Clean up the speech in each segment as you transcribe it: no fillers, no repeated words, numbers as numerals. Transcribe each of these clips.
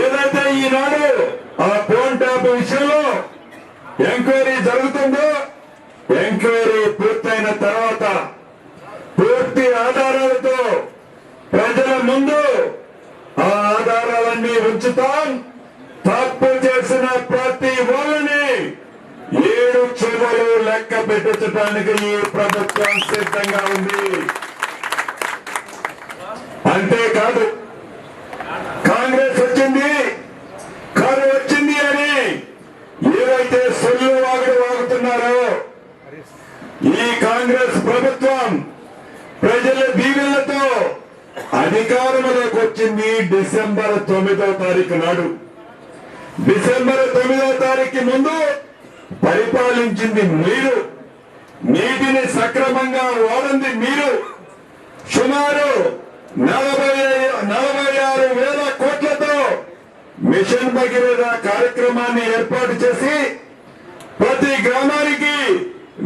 ఏదైతే ఈనాడు ఆ phone tap విషయంలో ఎంక్వైరీ జరుగుతుందో, ఎంక్వైరీ పూర్తయిన తర్వాత పూర్తి ఆధారాలతో ప్రజల ముందు ఆ ఆధారాలన్నీ ఉంచుతాం. తప్పు చేసిన ప్రతి వాళ్ళని 7 చెవులు లెక్క పెట్టించడానికి ఈ ప్రభుత్వం సిద్ధంగా ఉంది. అంతేకాదు, కాంగ్రెస్ వచ్చింది, కారు వచ్చింది అని ఏవైతే సొల్లు వాగుడు వాగుతున్నారో, ఈ కాంగ్రెస్ ప్రభుత్వం ప్రజల దీవెనలతో అధికారంలోకి వచ్చింది డిసెంబర్ 9వ తారీఖు నాడు. డిసెంబర్ 9వ తారీఖు ముందు పరిపాలించింది మీరు, నీటిని సక్రమంగా వాడింది మీరు. సుమారు 46,000 కోట్లతో మిషన్ భగీరథ కార్యక్రమాన్ని ఏర్పాటు చేసి ప్రతి గ్రామానికి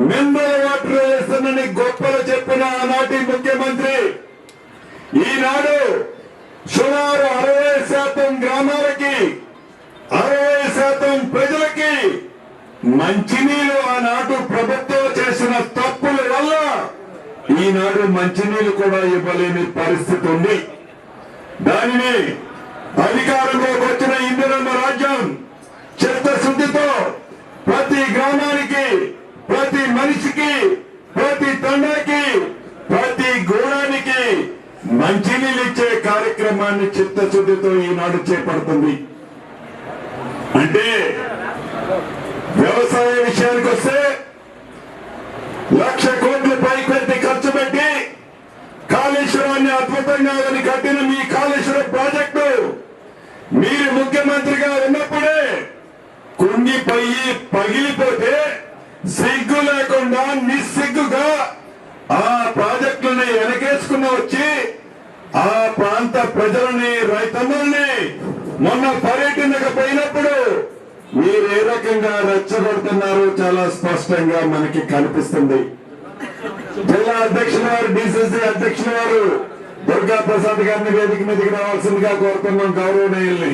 మినరల్ వాటర్ వేస్తానని గొప్పలు చెప్పిన ఆనాటి ముఖ్యమంత్రి ఈనాడు సుమారు 60% గ్రామాలకి, 60% ప్రజలకి మంచినీళ్లు ఆనాడు ప్రభుత్వం చేసిన తప్పుల వల్ల ఈనాడు మంచినీళ్లు కూడా ఇవ్వలేని పరిస్థితి ఉంది. దానిని అధికారంలోకి వచ్చిన ఇందిరమ్మ రాజ్యం చిత్తశుద్ధితో ప్రతి గ్రామానికి, ప్రతి మనిషికి, ప్రతి తండ్రికి, ప్రతి గూడానికి మంచినీళ్ళు ఇచ్చే కార్యక్రమాన్ని చిత్తశుద్ధితో ఈనాడు చేపడుతుంది. అంటే వ్యవసాయ విషయానికి వస్తే 1,00,000 కోట్లు పైకి ఖర్చు పెట్టి కాళేశ్వరాన్ని అద్భుతంగా కట్టిన మీ కాళేశ్వరం ప్రాజెక్టు మీరు ముఖ్యమంత్రిగా ఉన్నప్పుడే కుంగిపోయి పగిలిపోతే సిగ్గు లేకుండా నిస్సిగ్గుగా ఆ ప్రాజెక్టులని వెనకేసుకుని వచ్చి ఆ ప్రాంత ప్రజలని, రైతన్నుల్ని మొన్న పర్యటనకు పోయినప్పుడు మీరు ఏ రకంగా రెచ్చగొడుతున్నారో చాలా స్పష్టంగా మనకి కనిపిస్తుంది. జిల్లా అధ్యక్షుల వారు, డిసిసి అధ్యక్షుల వారు దుర్గా ప్రసాద్ గారిని వేదిక మీదకి రావాల్సిందిగా కోరుతున్నాం. గౌరవనీయుల్ని